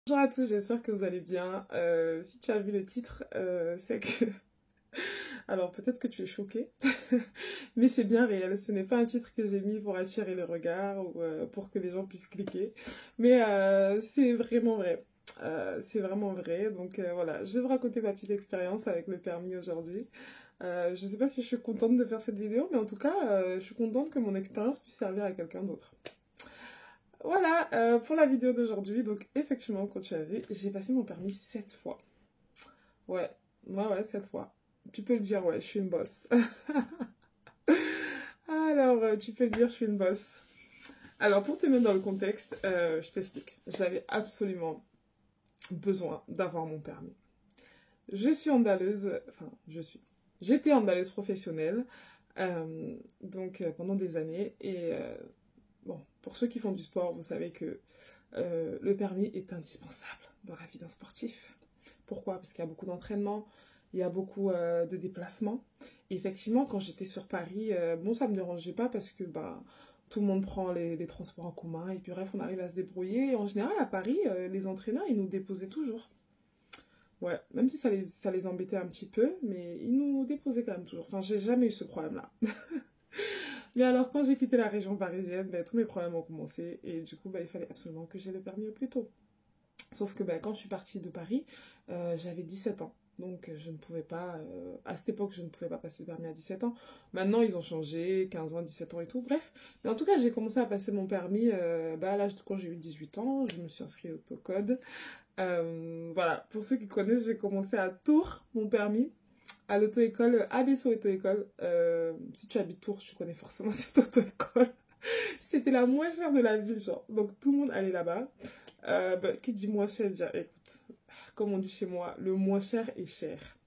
Bonjour à tous, j'espère que vous allez bien. Si tu as vu le titre, c'est que... Alors peut-être que tu es choqué, mais c'est bien réel. Ce n'est pas un titre que j'ai mis pour attirer le regard ou pour que les gens puissent cliquer, mais c'est vraiment vrai. C'est vraiment vrai. Donc voilà, je vais vous raconter ma petite expérience avec le permis aujourd'hui. Je ne sais pas si je suis contente de faire cette vidéo, mais en tout cas, je suis contente que mon expérience puisse servir à quelqu'un d'autre. Voilà, pour la vidéo d'aujourd'hui, donc effectivement, comme tu as vu, j'ai passé mon permis 7 fois. Ouais, ouais, 7 fois. Tu peux le dire, ouais, je suis une bosse. Alors, tu peux le dire, je suis une bosse. Alors, pour te mettre dans le contexte, je t'explique. J'avais absolument besoin d'avoir mon permis. Je suis andalleuse, enfin, J'étais andalleuse professionnelle, pendant des années, et bon, pour ceux qui font du sport, vous savez que le permis est indispensable dans la vie d'un sportif. Pourquoi? Parce qu'il y a beaucoup d'entraînement, il y a beaucoup de déplacements. Et effectivement, quand j'étais sur Paris, bon, ça ne me dérangeait pas parce que bah, tout le monde prend les transports en commun. Et puis bref, on arrive à se débrouiller. Et en général, à Paris, les entraîneurs, ils nous déposaient toujours. Ouais, même si ça les embêtait un petit peu, mais ils nous déposaient quand même toujours. Enfin, j'ai jamais eu ce problème-là. Mais alors, quand j'ai quitté la région parisienne, ben, tous mes problèmes ont commencé. Et du coup, ben, il fallait absolument que j'aie le permis au plus tôt. Sauf que ben, quand je suis partie de Paris, j'avais 17 ans. Donc je ne pouvais pas, à cette époque, je ne pouvais pas passer le permis à 17 ans. Maintenant, ils ont changé, 15 ans, 17 ans et tout, bref. Mais en tout cas, j'ai commencé à passer mon permis à l'âge de quand j'ai eu 18 ans. Je me suis inscrite au autocode. Voilà, pour ceux qui connaissent, j'ai commencé à Tours, mon permis, à l'auto-école ABC Auto-école. Si tu habites Tours, tu connais forcément cette auto-école. C'était la moins chère de la ville, genre. Donc tout le monde allait là-bas. Bah, qui dit moins cher, dire, écoute, comme on dit chez moi, le moins cher est cher.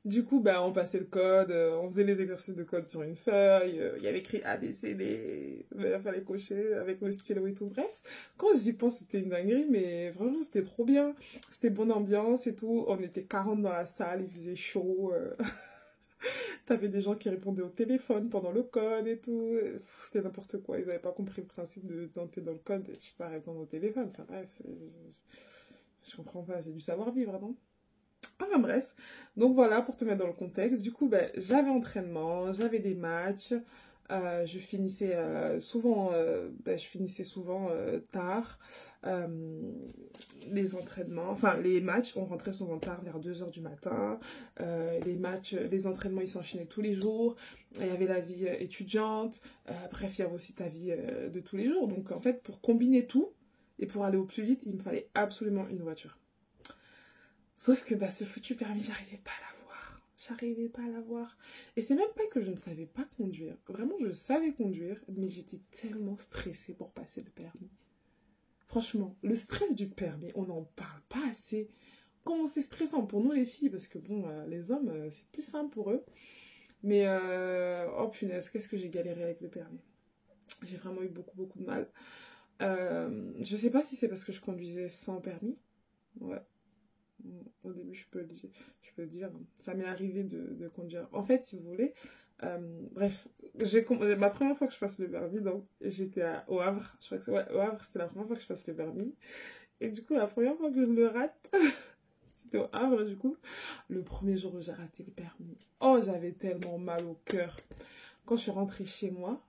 Du coup, bah, on passait le code, on faisait les exercices de code sur une feuille, il y avait écrit A, B, C, D, il fallait cocher avec le stylo et tout. Bref, quand j'y pense, c'était une dinguerie, mais vraiment, c'était trop bien. C'était bonne ambiance et tout. On était 40 dans la salle, il faisait chaud. T'avais des gens qui répondaient au téléphone pendant le code et tout. C'était n'importe quoi. Ils n'avaient pas compris le principe de d'entrer dans le code et tu peux pas répondre au téléphone. Enfin bref, je comprends pas. C'est du savoir-vivre, non? Enfin bref. Donc voilà, pour te mettre dans le contexte. Du coup, ben, j'avais entraînement, j'avais des matchs. Je finissais souvent tard. Euh, les entraînements, enfin les matchs, on rentrait souvent tard vers 2 heures du matin. Les entraînements, ils s'enchaînaient tous les jours. Il y avait la vie étudiante. Bref, il y avait aussi ta vie de tous les jours. Donc en fait, pour combiner tout et pour aller au plus vite, il me fallait absolument une voiture. Sauf que bah, ce foutu permis, j'arrivais pas à l'avoir. J'arrivais pas à l'avoir. Et c'est même pas que je ne savais pas conduire. Vraiment, je savais conduire, mais j'étais tellement stressée pour passer le permis. Franchement, le stress du permis, on n'en parle pas assez. Comment c'est stressant pour nous les filles, parce que bon, les hommes, c'est plus simple pour eux. Mais, oh punaise, qu'est-ce que j'ai galéré avec le permis. J'ai vraiment eu beaucoup, beaucoup de mal. Je sais pas si c'est parce que je conduisais sans permis. Ouais. Au début, je peux le dire. Ça m'est arrivé de conduire. En fait, si vous voulez, bref, ma première fois que je passe le permis, donc j'étais au Havre. Je crois que ouais, au Havre, c'était la première fois que je passe le permis. Et du coup, la première fois que je le rate, c'était au Havre, du coup, le premier jour où j'ai raté le permis. Oh, j'avais tellement mal au cœur. Quand je suis rentrée chez moi,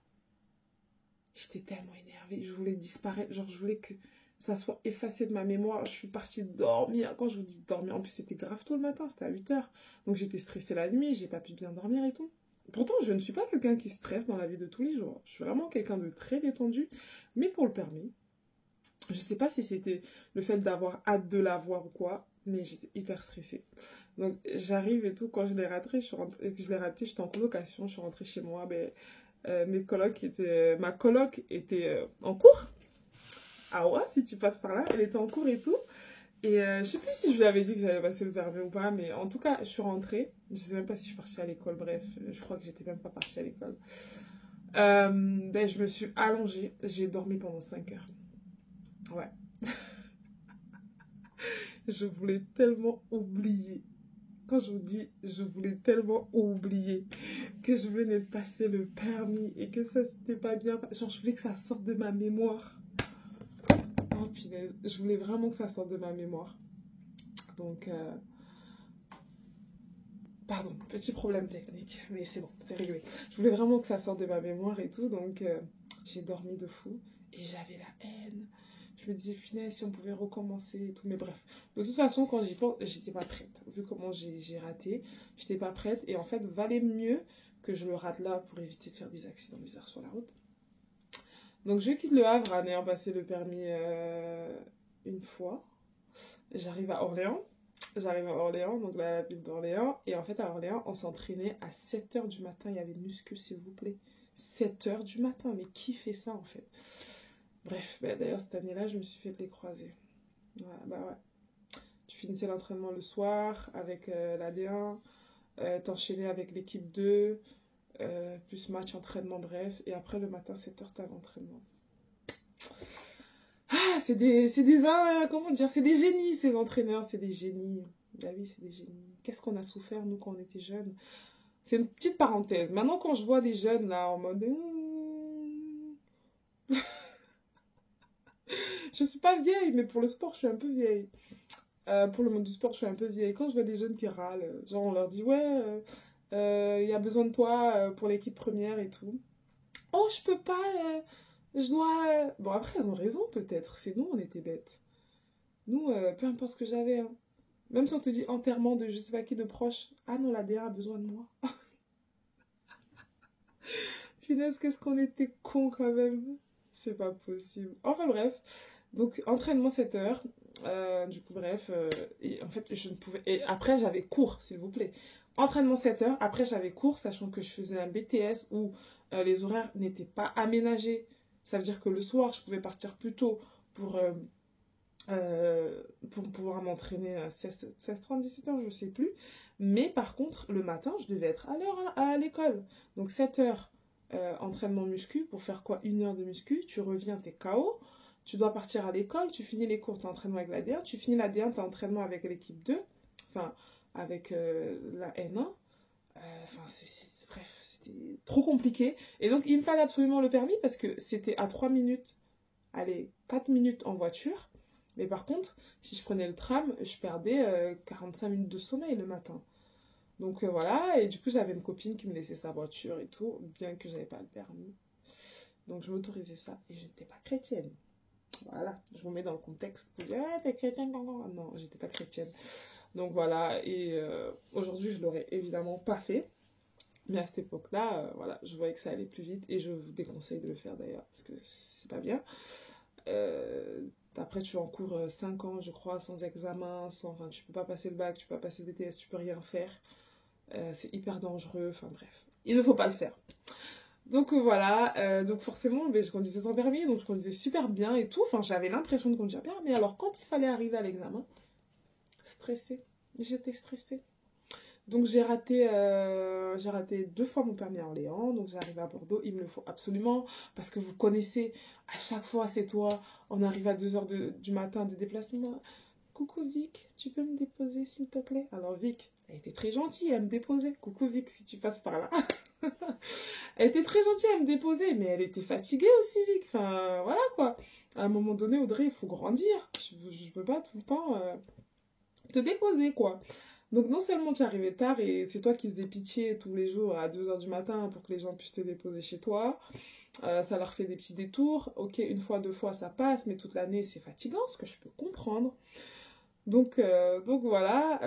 j'étais tellement énervée. Je voulais disparaître. Genre, je voulais que ça soit effacé de ma mémoire. Je suis partie dormir. Quand je vous dis dormir, en plus, c'était grave tôt le matin. C'était à 8 heures. Donc, j'étais stressée la nuit. J'ai pas pu bien dormir et tout. Pourtant, je ne suis pas quelqu'un qui stresse dans la vie de tous les jours. Je suis vraiment quelqu'un de très détendu. Mais pour le permis, je sais pas si c'était le fait d'avoir hâte de l'avoir ou quoi, mais j'étais hyper stressée. Donc, j'arrive et tout. Quand je l'ai raté, j'étais en colocation. Je suis rentrée chez moi. Ben, ma coloc était en cours. Ah ouais, si tu passes par là, elle était en cours et tout. Et je sais plus si je lui avais dit que j'allais passer le permis ou pas, mais en tout cas, je suis rentrée. Je sais même pas si je suis partie à l'école, bref, je crois que j'étais même pas partie à l'école. Ben, je me suis allongée, j'ai dormi pendant 5 heures. Ouais. Je voulais tellement oublier. Quand je vous dis, je voulais tellement oublier que je venais de passer le permis et que ça s'était pas bien. Genre, je voulais que ça sorte de ma mémoire. Oh finesse. Je voulais vraiment que ça sorte de ma mémoire. Donc, pardon, petit problème technique, mais c'est bon, c'est réglé. Je voulais vraiment que ça sorte de ma mémoire et tout, donc j'ai dormi de fou et j'avais la haine. Je me disais, punaise, si on pouvait recommencer et tout, mais bref. De toute façon, quand j'y pense, j'étais pas prête. Vu comment j'ai raté, j'étais pas prête et en fait, valait mieux que je le rate là pour éviter de faire des accidents bizarres sur la route. Donc je quitte le Havre en ayant passé le permis une fois. J'arrive à Orléans. Donc la ville d'Orléans. Et en fait, à Orléans, on s'entraînait à 7h du matin. Il y avait muscu, s'il vous plaît. 7h du matin, mais qui fait ça en fait? Bref, bah, d'ailleurs, cette année-là, je me suis fait les croiser. Ouais, bah ouais. Tu finissais l'entraînement le soir avec la D1, t'enchaînais avec l'équipe 2, plus match, entraînement, bref. Et après, le matin, 7h, t'as l'entraînement. Ah, comment dire, c'est des génies, ces entraîneurs, c'est des génies. Bah oui, c'est des génies. Qu'est-ce qu'on a souffert, nous, quand on était jeunes? C'est une petite parenthèse. Maintenant, quand je vois des jeunes, là, en mode... Je suis pas vieille, mais pour le sport, je suis un peu vieille. Pour le monde du sport, je suis un peu vieille. Quand je vois des jeunes qui râlent, genre, on leur dit, ouais, il y a besoin de toi pour l'équipe première et tout. Oh, je peux pas... je dois... Bon, après, elles ont raison, peut-être. C'est nous, on était bêtes. Nous, peu importe ce que j'avais, hein. Même si on te dit enterrement de je sais pas qui de proche, ah non, la DA a besoin de moi. Punaise, qu'est-ce qu'on était cons quand même. C'est pas possible. Enfin bref, donc entraînement 7 heures. Du coup, bref, et en fait, je ne pouvais... Et après, j'avais cours, s'il vous plaît. Entraînement 7 heures, après j'avais cours, sachant que je faisais un BTS où les horaires n'étaient pas aménagés. Ça veut dire que le soir, je pouvais partir plus tôt pour pouvoir m'entraîner à 16h30, 17h, je sais plus. Mais par contre, le matin, je devais être à l'heure à l'école. Donc 7h, entraînement muscu, pour faire quoi? 1 heure de muscu, tu reviens, t'es KO. Tu dois partir à l'école, tu finis les cours, t'es entraînement avec la D1, tu finis la D1, t'es entraînement avec l'équipe 2, enfin, avec la N1. Enfin, bref, c'était trop compliqué. Et donc, il me fallait absolument le permis parce que c'était à 3 minutes, allez, 4 minutes en voiture. Mais par contre, si je prenais le tram, je perdais 45 minutes de sommeil le matin. Donc voilà, et du coup j'avais une copine qui me laissait sa voiture et tout, bien que j'avais pas le permis. Donc je m'autorisais ça, et je n'étais pas chrétienne. Voilà, je vous mets dans le contexte. Vous dites, ah, t'es chrétienne? Non, j'étais pas chrétienne. Donc voilà, et aujourd'hui je l'aurais évidemment pas fait. Mais à cette époque-là, voilà, je voyais que ça allait plus vite, et je vous déconseille de le faire d'ailleurs, parce que c'est pas bien. Après, tu encours 5 ans, je crois, sans examen, enfin, tu peux pas passer le bac, tu peux pas passer le BTS, tu peux rien faire. C'est hyper dangereux, enfin bref. Il ne faut pas le faire. Donc voilà, donc forcément, je conduisais sans permis, donc je conduisais super bien et tout. Enfin, j'avais l'impression de conduire bien, mais alors quand il fallait arriver à l'examen, stressée. J'étais stressée. Donc j'ai raté 2 fois mon permis à Orléans, donc j'arrive à Bordeaux, il me le faut absolument, parce que vous connaissez, à chaque fois c'est toi, on arrive à 2h du matin de déplacement. Coucou Vic, tu peux me déposer s'il te plaît? Alors Vic, elle était très gentille à me déposer. Coucou Vic, si tu passes par là. Elle était très gentille à me déposer, mais elle était fatiguée aussi Vic, enfin voilà quoi. À un moment donné Audrey, il faut grandir, je peux pas tout le temps te déposer quoi. Donc non seulement tu arrivais tard et c'est toi qui faisais pitié tous les jours à 2h du matin pour que les gens puissent te déposer chez toi. Ça leur fait des petits détours. Ok, 1 fois, 2 fois ça passe, mais toute l'année c'est fatigant, ce que je peux comprendre. Donc voilà,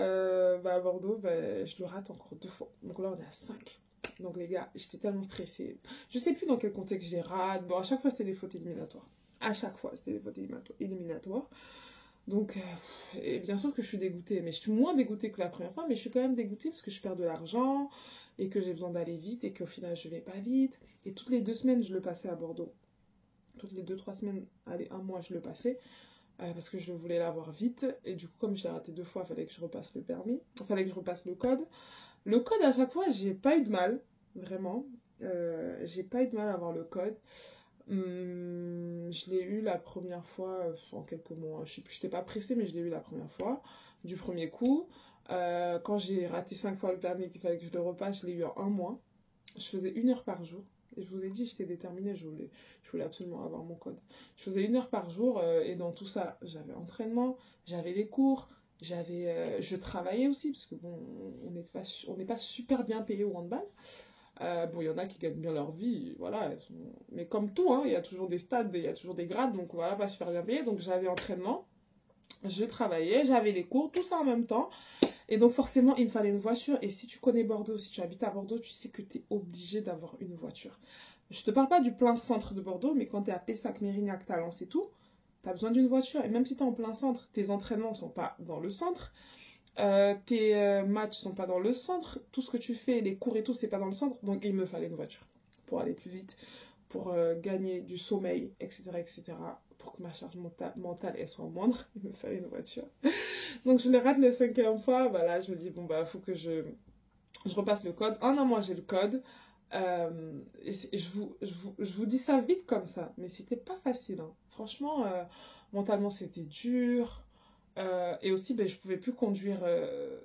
à Bordeaux, je le rate encore 2 fois. Donc là on est à 5. Donc les gars, j'étais tellement stressée. Je sais plus dans quel contexte j'ai rate. Bon, à chaque fois c'était des fautes éliminatoires. À chaque fois c'était des fautes éliminatoires. Donc, et bien sûr que je suis dégoûtée, mais je suis moins dégoûtée que la première fois, mais je suis quand même dégoûtée parce que je perds de l'argent et que j'ai besoin d'aller vite et qu'au final je vais pas vite. Et toutes les 2 semaines, je le passais à Bordeaux. Toutes les 2-3 semaines, allez, 1 mois, je le passais parce que je voulais l'avoir vite. Et du coup, comme je l'ai raté 2 fois, il fallait que je repasse le permis, il fallait que je repasse le code. Le code, à chaque fois, j'ai pas eu de mal, vraiment. J'ai pas eu de mal à avoir le code. Je l'ai eu la première fois en quelques mois. Je n'étais pas pressée, mais je l'ai eu la première fois, du premier coup. Quand j'ai raté 5 fois le permis et qu'il fallait que je le repasse, je l'ai eu en 1 mois. Je faisais 1 heure par jour. Et je vous ai dit, j'étais déterminée, je voulais absolument avoir mon code. Je faisais 1 heure par jour et dans tout ça, j'avais entraînement, j'avais les cours, je travaillais aussi parce que bon, on n'est pas super bien payé au handball. Bon, il y en a qui gagnent bien leur vie, voilà. Mais comme tout, hein, il y a toujours des stades, il y a toujours des grades, donc voilà, pas super bien payé. Donc j'avais entraînement, je travaillais, j'avais les cours, tout ça en même temps. Et donc forcément, il me fallait une voiture. Et si tu connais Bordeaux, si tu habites à Bordeaux, tu sais que tu es obligé d'avoir une voiture. Je te parle pas du plein centre de Bordeaux, mais quand tu es à Pessac, Mérignac, Talence et tout, tu as besoin d'une voiture. Et même si tu es en plein centre, tes entraînements sont pas dans le centre. Tes matchs sont pas dans le centre, tout ce que tu fais, les cours et tout, c'est pas dans le centre, donc il me fallait une voiture pour aller plus vite, pour gagner du sommeil, etc., etc., pour que ma charge mentale elle soit moindre, il me fallait une voiture. Donc je le rate la 5e fois, voilà, je me dis, bon bah, faut que je repasse le code. En un mois, j'ai le code. Et je vous dis ça vite comme ça, mais c'était pas facile, hein. Franchement, mentalement, c'était dur. Et aussi, ben, je pouvais plus conduire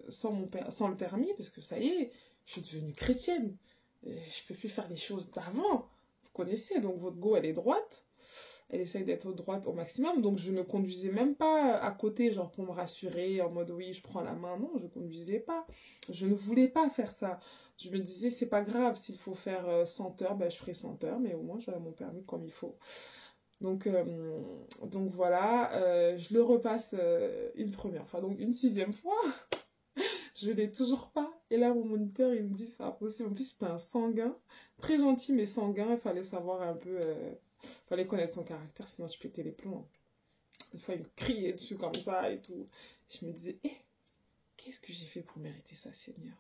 sans le permis, parce que ça y est, je suis devenue chrétienne. Et je peux plus faire les choses d'avant. Vous connaissez, donc votre go, elle est droite. Elle essaye d'être droite au maximum. Donc je ne conduisais même pas à côté, genre pour me rassurer, en mode oui, je prends la main. Non, je conduisais pas. Je ne voulais pas faire ça. Je me disais, c'est pas grave, s'il faut faire 100 heures, ben, je ferai 100 heures, mais au moins j'aurai mon permis comme il faut. Donc voilà, je le repasse une première fois, donc une 6e fois, je l'ai toujours pas. Et là, mon moniteur, il me dit, c'est pas possible. En plus, c'était un sanguin, très gentil, mais sanguin. Il fallait savoir un peu, fallait connaître son caractère, sinon tu pétais les plombs. Une fois, il me criait dessus comme ça et tout. Je me disais, qu'est-ce que j'ai fait pour mériter ça, Seigneur?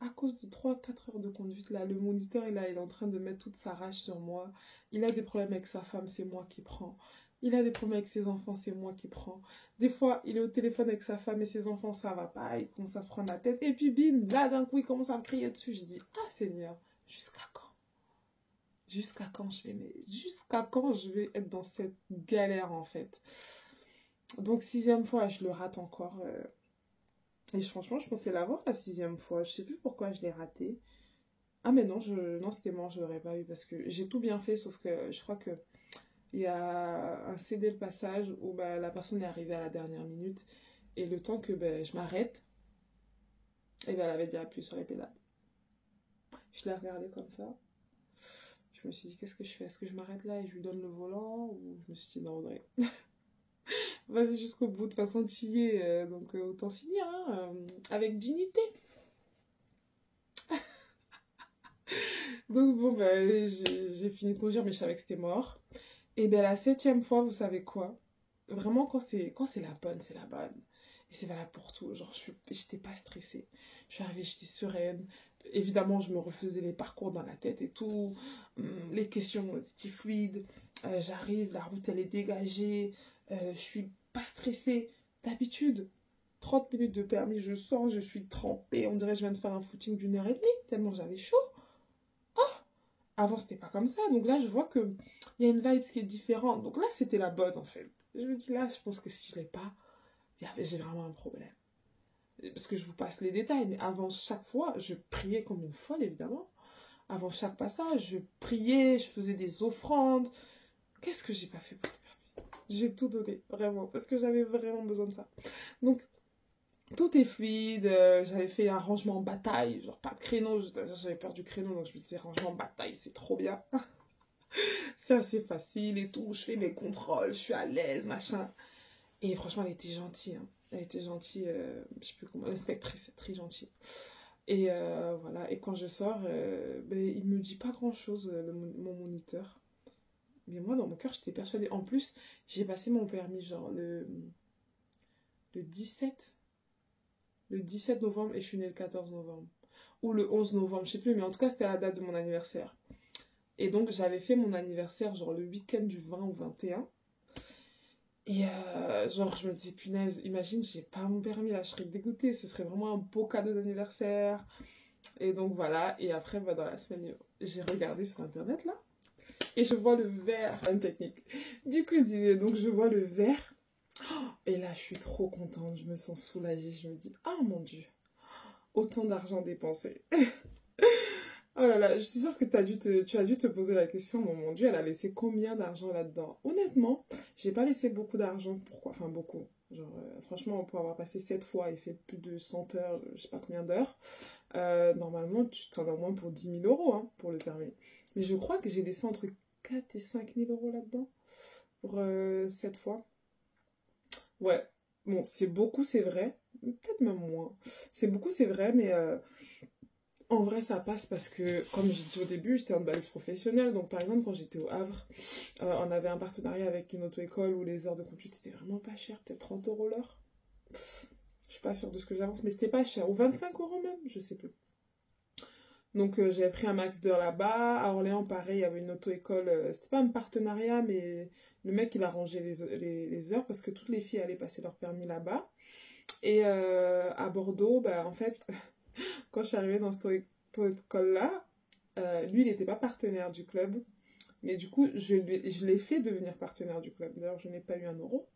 À cause de 3-4 heures de conduite, là, le moniteur, il est en train de mettre toute sa rage sur moi. Il a des problèmes avec sa femme, c'est moi qui prends. Il a des problèmes avec ses enfants, c'est moi qui prends. Des fois, il est au téléphone avec sa femme et ses enfants, ça va pas. Il commence à se prendre la tête. Et puis, bim, là, d'un coup, il commence à me crier dessus. Je dis, ah, Seigneur, jusqu'à quand? Jusqu'à quand jusqu'à quand je vais être dans cette galère, en fait? Donc, 6e fois, je le rate encore. Et franchement, je pensais l'avoir la 6e fois. Je sais plus pourquoi je l'ai raté. Ah mais non, non c'était mort, je l'aurais pas eu parce que j'ai tout bien fait, sauf que je crois que il y a un cédé le passage où bah, la personne est arrivée à la dernière minute et le temps que bah, je m'arrête, et ben elle avait déjà appuyé sur les pédales. Je l'ai regardé comme ça. Je me suis dit, qu'est-ce que je fais? Est-ce que je m'arrête là et je lui donne le volant? Ou je me suis dit, non, Audrey, vas-y jusqu'au bout, de toute façon, tu y es, donc autant finir, hein, avec dignité. Donc bon, bah, j'ai fini de conduire, mais je savais que c'était mort. Et bien la 7e fois, vous savez quoi? Vraiment, quand c'est la bonne, c'est la bonne. Et c'est valable pour tout. Genre, j'étais pas stressée. Je suis arrivée, j'étais sereine. Évidemment, je me refaisais les parcours dans la tête et tout. Les questions, c'était fluide. J'arrive, la route, elle est dégagée. Je suis pas stressée. D'habitude, 30 minutes de permis, je sors, je suis trempée. On dirait que je viens de faire un footing d'1 h 30, tellement j'avais chaud. Avant, c'était pas comme ça. Donc là, je vois qu'il y a une vibe qui est différente. Donc là, c'était la bonne, en fait. Je me dis là, je pense que si je l'ai pas, j'ai vraiment un problème. Parce que je vous passe les détails. Mais avant chaque fois, je priais comme une folle, évidemment. Avant chaque passage, je priais, je faisais des offrandes. Qu'est-ce que j'ai pas fait pour le permis? J'ai tout donné, vraiment. Parce que j'avais vraiment besoin de ça. Donc, tout est fluide, j'avais fait un rangement en bataille, genre pas de créneau, j'avais peur du créneau, donc je me disais rangement en bataille, c'est trop bien. C'est assez facile et tout, je fais mes contrôles, je suis à l'aise, machin. Et franchement, elle était gentille, hein. Elle était gentille, je sais plus comment, l'inspectrice est très gentille. Et voilà, et quand je sors, ben, il me dit pas grand-chose, mon moniteur. Mais moi, dans mon cœur, j'étais persuadée. En plus, j'ai passé mon permis genre le 17 novembre et je suis née le 14 novembre. Ou le 11 novembre, je sais plus, mais en tout cas, c'était la date de mon anniversaire. Et donc, j'avais fait mon anniversaire, genre le week-end du 20 ou 21. Et genre, je me disais, punaise, imagine, j'ai pas mon permis là, je serais dégoûtée. Ce serait vraiment un beau cadeau d'anniversaire. Et donc, voilà. Et après, bah, dans la semaine, j'ai regardé sur Internet là. Et je vois le vert, une technique. Du coup, je disais, donc, je vois le vert. Et là, je suis trop contente, je me sens soulagée, je me dis, oh mon Dieu, autant d'argent dépensé. Oh Oh là là, je suis sûre que tu as dû te poser la question, mon Dieu, elle a laissé combien d'argent là-dedans? Honnêtement, j'ai pas laissé beaucoup d'argent. Pourquoi? Enfin, beaucoup. Genre, franchement, pour avoir passé 7 fois et fait plus de 100 heures, je sais pas combien d'heures, normalement, tu t'en as au moins pour 10 000 € hein, pour le permis. Mais je crois que j'ai laissé entre 4 et 5 000 € là-dedans pour 7 fois. Ouais, bon, c'est beaucoup, c'est vrai. Peut-être même moins. C'est beaucoup, c'est vrai, mais en vrai, ça passe parce que, comme j'ai dit au début, j'étais en balise professionnelle. Donc, par exemple, quand j'étais au Havre, on avait un partenariat avec une auto-école où les heures de conduite, c'était vraiment pas cher, peut-être 30 € l'heure. Je suis pas sûre de ce que j'avance, mais c'était pas cher. Ou 25 € même, je sais plus. Donc, j'avais pris un max d'heures là-bas. À Orléans, pareil, il y avait une auto-école. C'était pas un partenariat, mais le mec, il a rangé les heures parce que toutes les filles allaient passer leur permis là-bas. Et à Bordeaux, bah, en fait, quand je suis arrivée dans cette auto-école-là, lui, il n'était pas partenaire du club. Mais du coup, je l'ai fait devenir partenaire du club. D'ailleurs, je n'ai pas eu 1 euro.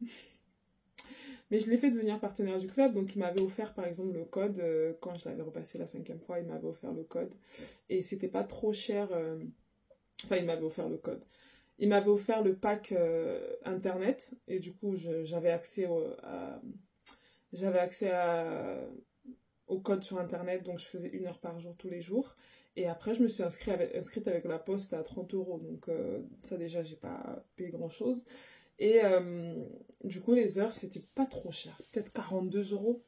Mais je l'ai fait devenir partenaire du club. Donc, il m'avait offert, par exemple, le code. Quand je l'avais repassé la 5e fois, il m'avait offert le code. Et c'était pas trop cher. Enfin, il m'avait offert le code. Il m'avait offert le pack Internet. Et du coup, j'avais accès j'avais accès au code sur Internet. Donc, je faisais 1 heure par jour, tous les jours. Et après, je me suis inscrite avec la poste à 30 €. Donc, ça, déjà, j'ai pas payé grand-chose. Et du coup, les heures, c'était pas trop cher. Peut-être 42 €.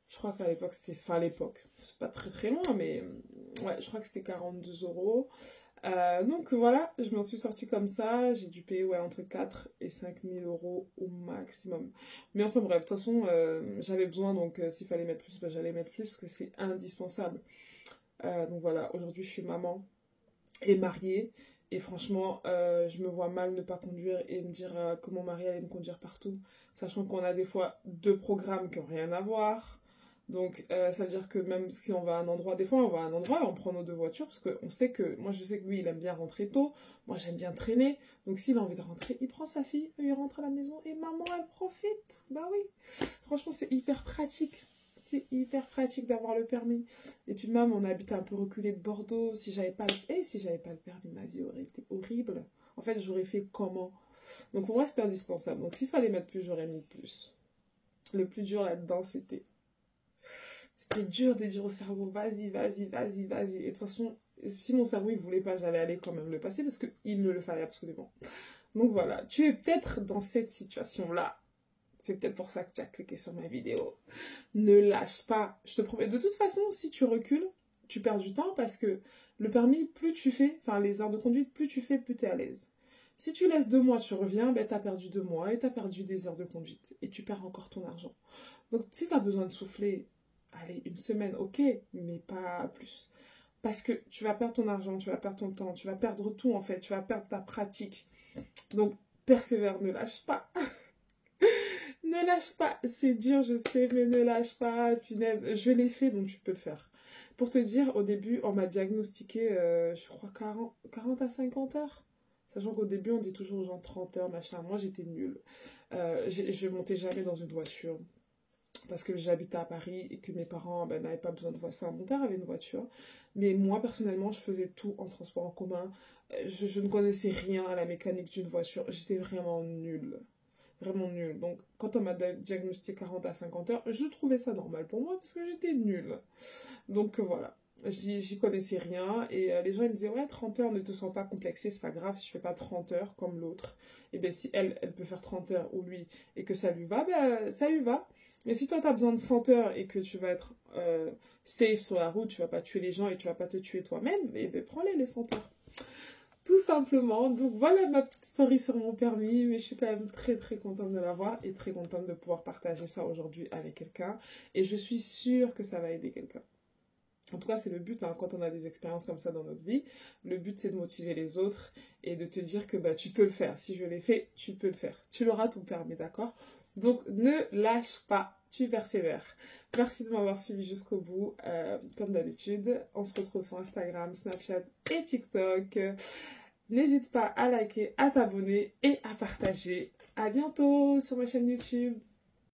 Je crois qu'à l'époque, c'était... Enfin, à l'époque, c'est pas très très loin, mais ouais, je crois que c'était 42 €. Donc voilà, je m'en suis sortie comme ça. J'ai dû payer ouais, entre 4 et 5 000 € au maximum. Mais enfin bref, de toute façon, j'avais besoin, donc s'il fallait mettre plus, bah, j'allais mettre plus parce que c'est indispensable. Donc voilà, aujourd'hui je suis maman et mariée. Et franchement, je me vois mal ne pas conduire et me dire que mon mari allait me conduire partout. Sachant qu'on a des fois 2 programmes qui n'ont rien à voir. Donc, ça veut dire que même si on va à un endroit, des fois on va à un endroit et on prend nos 2 voitures. Parce qu'on sait que, moi je sais que lui il aime bien rentrer tôt. Moi j'aime bien traîner. Donc s'il a envie de rentrer, il prend sa fille, il rentre à la maison et maman elle profite. Bah oui. Franchement, c'est hyper pratique. C'est hyper pratique d'avoir le permis. Et puis même, on habite un peu reculé de Bordeaux. Si j'avais pas le permis, ma vie aurait été horrible. En fait, j'aurais fait comment? Donc pour moi, c'était indispensable. Donc s'il fallait mettre plus, j'aurais mis plus. Le plus dur là-dedans, c'était dur de dire au cerveau, vas-y, vas-y, vas-y, vas-y. Et de toute façon, si mon cerveau il voulait pas, j'allais aller quand même le passer parce qu'il me le fallait absolument. Donc voilà, tu es peut-être dans cette situation-là. C'est peut-être pour ça que tu as cliqué sur ma vidéo. Ne lâche pas. Je te promets. De toute façon, si tu recules, tu perds du temps parce que le permis, plus tu fais, enfin les heures de conduite, plus tu fais, plus tu es à l'aise. Si tu laisses 2 mois, tu reviens, ben, tu as perdu 2 mois et tu as perdu des heures de conduite. Et tu perds encore ton argent. Donc si tu as besoin de souffler, allez, 1 semaine, ok, mais pas plus. Parce que tu vas perdre ton argent, tu vas perdre ton temps, tu vas perdre tout en fait, tu vas perdre ta pratique. Donc persévère, ne lâche pas. Ne lâche pas, c'est dur, je sais, mais ne lâche pas, punaise. Je l'ai fait, donc tu peux le faire. Pour te dire, au début, on m'a diagnostiqué, je crois, 40 à 50 heures. Sachant qu'au début, on dit toujours aux gens 30 heures, machin. Moi, j'étais nulle. Je montais jamais dans une voiture. Parce que j'habitais à Paris et que mes parents ben, n'avaient pas besoin de voiture. Enfin, mon père avait une voiture. Mais moi, personnellement, je faisais tout en transport en commun. Je ne connaissais rien à la mécanique d'une voiture. J'étais vraiment nulle. Vraiment nulle. Donc, quand on m'a diagnostiqué 40 à 50 heures, je trouvais ça normal pour moi parce que j'étais nulle. Donc, voilà. J'y connaissais rien. Et les gens ils me disaient, ouais, 30 heures, ne te sens pas complexé, c'est pas grave si je fais pas 30 heures comme l'autre. Et bien, si elle peut faire 30 heures ou lui et que ça lui va, ben, ça lui va. Mais si toi, tu as besoin de 100 heures et que tu vas être safe sur la route, tu vas pas tuer les gens et tu vas pas te tuer toi-même, et ben, prends-les, les 100 heures. Tout simplement. Donc voilà ma petite story sur mon permis, mais je suis quand même très très contente de l'avoir et très contente de pouvoir partager ça aujourd'hui avec quelqu'un. Et je suis sûre que ça va aider quelqu'un. En tout cas, c'est le but, hein, quand on a des expériences comme ça dans notre vie. Le but, c'est de motiver les autres et de te dire que bah, tu peux le faire. Si je l'ai fait, tu peux le faire. Tu l'auras ton permis, d'accord? Donc, ne lâche pas. Tu persévères. Merci de m'avoir suivi jusqu'au bout. Comme d'habitude, on se retrouve sur Instagram, Snapchat et TikTok. N'hésite pas à liker, à t'abonner et à partager. À bientôt sur ma chaîne YouTube.